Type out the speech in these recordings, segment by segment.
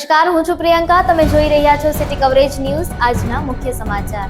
નમસ્કાર, હું છું પ્રિયંકા. તમે જોઈ રહ્યા છો સિટી કવરેજ ન્યૂઝ. આજના મુખ્ય સમાચાર.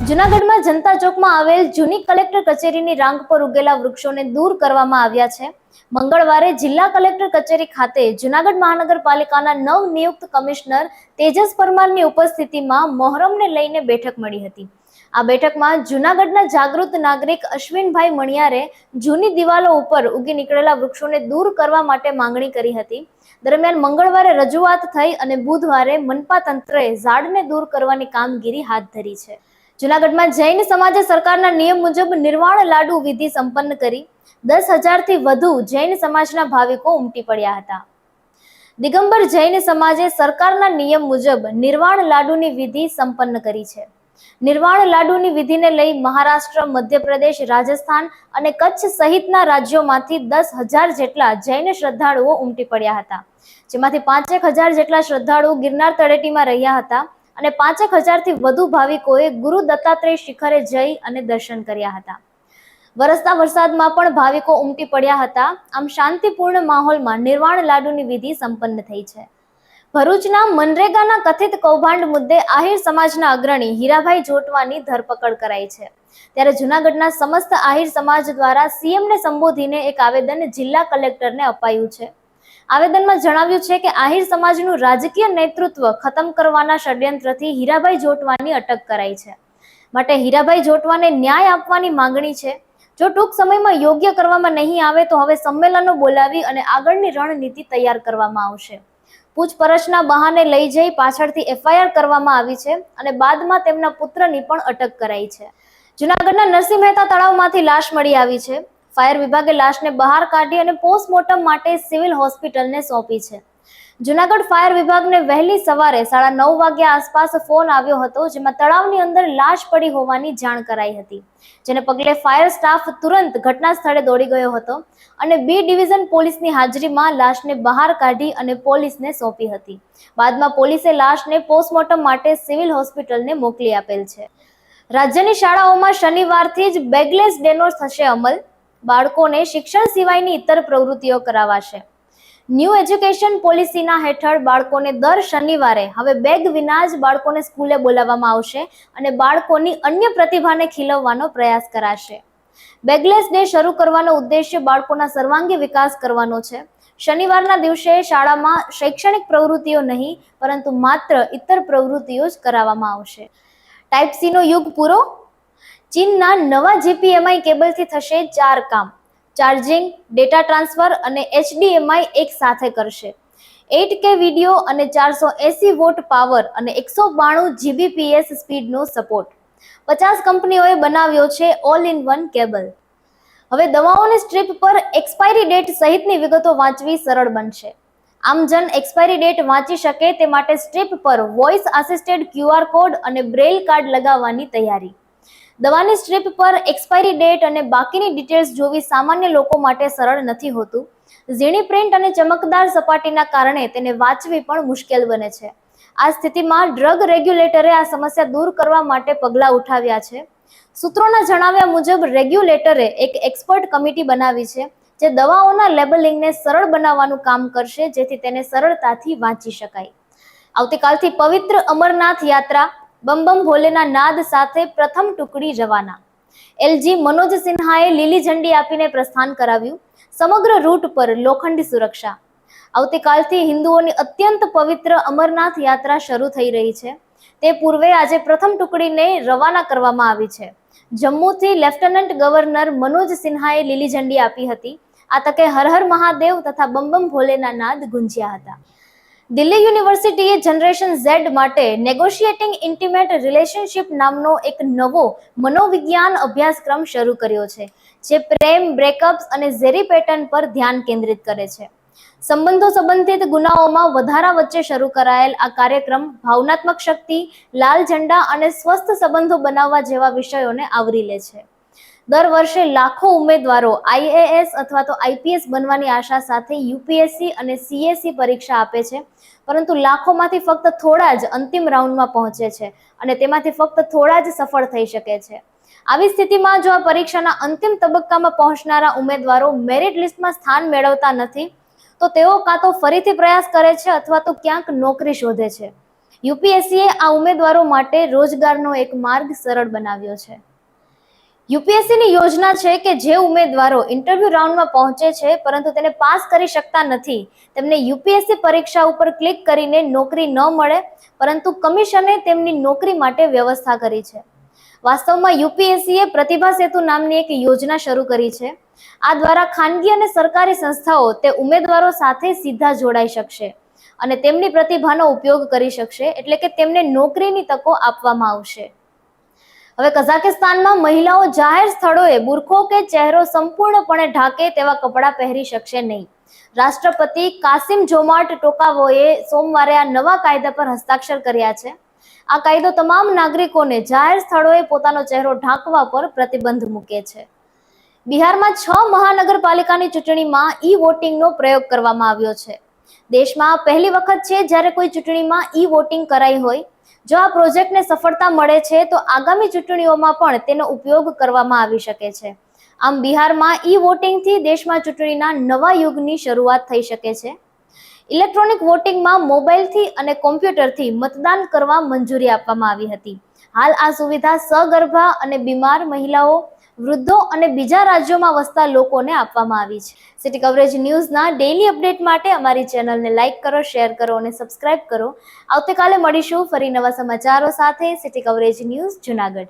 જૂનાગઢમાં જનતા ચોકમાં આવેલ જૂની કલેક્ટર કચેરીની રાંગ પર ઉગેલા વૃક્ષોને દૂર કરવામાં આવ્યા છે. મંગળવારે જિલ્લા કલેક્ટર કચેરી ખાતે જૂનાગઢ મહાનગરપાલિકાના નવનિયુક્ત કમિશનર તેજસ પરમારની ઉપસ્થિતિમાં મોહરમને લઈને બેઠક મળી હતી. આ બેઠકમાં જૂનાગઢના જાગૃત નાગરિક અશ્વિનભાઈ મણિયારે જૂની દિવાલો ઉપર ઉગી નીકળેલા વૃક્ષોને દૂર કરવા માટે માંગણી કરી હતી. દરમિયાન મંગળવારે રજૂઆત થઈ અને બુધવારે મનપા તંત્રએ ઝાડને દૂર કરવાની કામગીરી હાથ ધરી છે. જૂનાગઢમાં જૈન સમાજે સરકારના નિયમ મુજબ નિર્વાણ લાડુ વિધિ સંપન્ન કરી 10,000 થી વધુ જૈન સમાજના ભાવિકો ઉમટી પડ્યા હતા. દિગંબર જૈન સમાજે સરકારના નિયમ મુજબ નિર્વાણ લાડુની વિધિ સંપન્ન કરી છે. નિર્વાણ લાડુની વિધિને લઈ મહારાષ્ટ્ર, મધ્યપ્રદેશ, રાજસ્થાન અને કચ્છ સહિતના રાજ્યોમાંથી 10,000 જેટલા જૈન શ્રદ્ધાળુઓ ઉમટી પડ્યા હતા, જેમાંથી 5,000 જેટલા શ્રદ્ધાળુઓ ગિરનાર તળેટીમાં રહ્યા હતા અને 5,000 થી વધુ ભાવિકોએ ગુરુ દત્તાત્રેય શિખરે જઈ અને દર્શન કર્યા હતા. વરસતા વરસાદમાં પણ ભાવિકો ઉમટી પડ્યા હતા. આમ શાંતિપૂર્ણ માહોલમાં નિર્વાણ લાડુની વિધિ સંપન્ન થઈ છે. ભરૂચના મનરેગાના કથિત કૌભાંડ મુદ્દે આહિર સમાજના અગ્રણી હીરાભાઈ જોટવાની ધરપકડ કરાઈ છે. ત્યારે જૂનાગઢના સમસ્ત આહિર સમાજ દ્વારા સીએમને સંબોધીને એક આવેદન જિલ્લા કલેક્ટરને અપાયું છે. આવેદનમાં જણાવ્યું છે કે આહિર સમાજનું રાજકીય નેતૃત્વ ખતમ કરવાના ષડયંત્રથી હીરાભાઈ જોટવાની અટક કરાઈ છે. માટે હીરાભાઈ જોટવાને ન્યાય આપવાની માંગણી છે. જો ટૂંક સમયમાં યોગ્ય કરવામાં નહીં આવે તો હવે સંમેલનો બોલાવી અને આગળની રણનીતિ તૈયાર કરવામાં આવશે. પૂછપરછના બહાને લઈ જઈ પાછળથી એફઆઈઆર કરવામાં આવી છે અને બાદમાં તેમના પુત્રની પણ અટક કરાઈ છે. જૂનાગઢના નરસિંહ મહેતા તળાવમાંથી લાશ મળી આવી છે. ફાયર વિભાગે લાશને બહાર કાઢી અને પોસ્ટમોર્ટમ માટે સિવિલ હોસ્પિટલને સોંપી છે. જૂનાગઢ ફાયર વિભાગને વહેલી સવારે 9:30 વાગ્યા આસપાસ ફોન આવ્યો હતો, જેમાં તળાવની અંદર લાશ પડી હોવાની જાણ કરાઈ હતી. જેને પગલે ફાયર સ્ટાફ તુરંત ઘટના સ્થળે દોડી ગયો હતો અને બી ડિવિઝન પોલીસની હાજરીમાં લાશને બહાર કાઢી અને પોલીસને સોંપી હતી. બાદમાં પોલીસે લાશને પોસ્ટમોર્ટમ માટે સિવિલ હોસ્પિટલને મોકલી આપેલ છે. રાજ્યની શાળાઓમાં શનિવારથી જ બેગલેસ ડેનો થશે અમલ. બાળકોને શિક્ષણ સિવાયની ઇતર પ્રવૃત્તિઓ કરાવાશે. ન્યૂ એજ્યુકેશન પોલિસીના હેઠળ બાળકોને દર શનિવારે હવે બેગ વિના જ બાળકોને સ્કૂલે બોલાવવામાં આવશે અને બાળકોની અન્ય પ્રતિભાને ખીલવવાનો પ્રયાસ કરાશે. બેગલેસ ડે શરૂ કરવાનો ઉદ્દેશ્ય બાળકોના સર્વાંગી વિકાસ કરવાનો છે. શનિવારના દિવસે શાળામાં શૈક્ષણિક પ્રવૃત્તિઓ નહીં પરંતુ માત્ર ઇતર પ્રવૃત્તિઓ જ કરાવવામાં આવશે. ટાઈપ સી નો યુગ પૂરો. ચીનના નવા જીપીએમઆઈ કેબલથી થશે 4 કામ. ચાર્જિંગ, ડેટા ટ્રાન્સફર અને HDMI એક સાથે કરશે. 8K વિડીયો અને 480 વોટ પાવર અને 192 Gbps સ્પીડનો સપોર્ટ. 50 કંપનીઓએ બનાવ્યો છે ઓલ ઇન વન કેબલ. હવે દવાઓની સ્ટ્રીપ પર એક્સપાયરી ડેટ સહિતની વિગતો વાંચવી સરળ બનશે. આમજન એક્સપાયરી ડેટ વાંચી શકે તે માટે સ્ટ્રીપ પર વોઇસ આસિસ્ટેડ QR કોડ અને બ્રેઇલ કાર્ડ લગાવવાની તૈયારી. દવાની સ્ટ્રીપ પર એક્સપાયરી ડેટ અને બાકીની ડિટેલ્સ જોવી સામાન્ય લોકો માટે સરળ નથી હોતું. ઝીણી પ્રિન્ટ અને ચમકદાર સપાટીના કારણે તેને વાંચવી પણ મુશ્કેલ બને છે. આ સ્થિતિમાં ડ્રગ રેગ્યુલેટરે આ સમસ્યા દૂર કરવા માટે પગલાં ઉઠાવ્યા છે. સૂત્રોના જણાવ્યા મુજબ રેગ્યુલેટરે એક એક્સપર્ટ કમિટી બનાવી છે જે દવાઓના લેબલિંગને સરળ બનાવવાનું કામ કરશે, જેથી તેને સરળતાથી વાંચી શકાય. આવતીકાલથી પવિત્ર અમરનાથ યાત્રા બમ બમ ભોલેના નાદ સાથે પ્રથમ ટુકડી રવાના. LG મનોજ સિન્હાએ લીલી ઝંડી આપીને પ્રસ્થાન કરાવ્યું. સમગ્ર રૂટ પર લોખંડી સુરક્ષા. આવતીકાલથી હિન્દુઓની અત્યંત પવિત્ર અમરનાથ યાત્રા શરૂ થઈ રહી છે. તે પૂર્વે આજે પ્રથમ ટુકડીને રવાના કરવામાં આવી છે. જમ્મુથી લેફ્ટનન્ટ ગવર્નર મનોજ સિન્હાએ લીલી ઝંડી આપી હતી. આ તકે હર હર મહાદેવ તથા બમ બમ ભોલેના નાદ ગુંજ્યા હતા. દિલ્હી યુનિવર્સિટીએ જનરેશન Z માટે નેગોશિએટિંગ ઇન્ટિમેટ રિલેશનશિપ નામનો એક નવો મનોવિજ્ઞાન અભ્યાસક્રમ શરૂ કર્યો છે, જે પ્રેમ, બ્રેકઅપ્સ અને ઝેરી પેટર્ન પર ધ્યાન કેન્દ્રિત કરે છે. સંબંધો સંબંધિત ગુનાઓમાં વધારા વચ્ચે શરૂ કરાયેલ આ કાર્યક્રમ ભાવનાત્મક શક્તિ, લાલ ઝંડા અને સ્વસ્થ સંબંધો બનાવવા જેવા વિષયોને આવરી લે છે. દર વર્ષે લાખો ઉમેદવારો IAS અથવા તો IPS બનવાની આશા સાથે UPSC અને CSE પરીક્ષા આપે છે, પરંતુ લાખોમાંથી ફક્ત થોડા જ અંતિમ રાઉન્ડમાં પહોંચે છે અને તેમાંથી ફક્ત થોડા જ સફળ થઈ શકે છે. આવી સ્થિતિમાં જો આ પરીક્ષાના અંતિમ તબક્કામાં પહોંચનારા ઉમેદવારો મેરિટ લિસ્ટમાં સ્થાન મેળવતા નથી તો તેઓ કાં તો ફરીથી પ્રયાસ કરે છે અથવા તો ક્યાંક નોકરી શોધે છે. યુપીએસસીએ આ ઉમેદવારો માટે રોજગારનો એક માર્ગ સરળ બનાવ્યો છે. યુપીએસસીની યોજના છે કે જે ઉમેદવારો ઇન્ટરવ્યુ રાઉન્ડમાં પહોંચે છે પરંતુ તેને પાસ કરી શકતા નથી, તેમને યુપીએસસી પરીક્ષા ઉપર ક્લિક કરીને નોકરી ન મળે, પરંતુ કમિશને તેમની નોકરી માટે વ્યવસ્થા કરી છે. વાસ્તવમાં યુપીએસસીએ પ્રતિભા સેતુ નામની એક યોજના શરૂ કરી છે. આ દ્વારા ખાનગી અને સરકારી સંસ્થાઓ તે ઉમેદવારો સાથે સીધા જોડાઈ શકશે અને તેમની પ્રતિભાનો ઉપયોગ કરી શકશે, એટલે કે તેમને નોકરીની તકો આપવામાં આવશે. હવે કઝાકિસ્તાનમાં મહિલાઓ જાહેર સ્થળોએ બુરખો કે ચહેરો સંપૂર્ણપણે ઢાંકે તેવા કપડાં પહેરી શકશે નહીં. રાષ્ટ્રપતિ કાસિમ જોમાર્ટ ટોકાવોએ સોમવારે આ નવા કાયદા પર હસ્તાક્ષર કર્યા છે. આ કાયદો તમામ નાગરિકોને જાહેર સ્થળોએ પોતાનો ચહેરો ઢાંકવા પર પ્રતિબંધ મૂકે છે. બિહારમાં 6 મહાનગરપાલિકાની ચૂંટણીમાં ઈ-વોટિંગનો પ્રયોગ કરવામાં આવ્યો છે. દેશમાં પહેલી વખત છે જ્યારે કોઈ ચૂંટણીમાં ઈ-વોટિંગ કરાઈ હોય. જો આ પ્રોજેક્ટને સફળતા મળે છે તો આગામી ચૂંટણીઓમાં પણ તેનો ઉપયોગ કરવામાં આવી શકે છે. આમ બિહારમાં ઈ-વોટિંગથી દેશમાં ચૂંટણીના નવા યુગની શરૂઆત થઈ શકે છે. ઇલેક્ટ્રોનિક વોટિંગમાં મોબાઈલથી અને કોમ્પ્યુટરથી મતદાન કરવા મંજૂરી આપવામાં આવી હતી. હાલ આ સુવિધા સગર્ભા અને બીમાર મહિલાઓ, વૃદ્ધો અને બીજા રાજ્યોમાં વસતા લોકોને આપવામાં આવી છે. સિટી કવરેજ ન્યૂઝના ડેઇલી અપડેટ માટે અમારી ચેનલને લાઇક કરો, શેર કરો અને સબસ્ક્રાઇબ કરો. આવતીકાલે મળીશું ફરી નવા સમાચારો સાથે. City coverage news, Junagadh.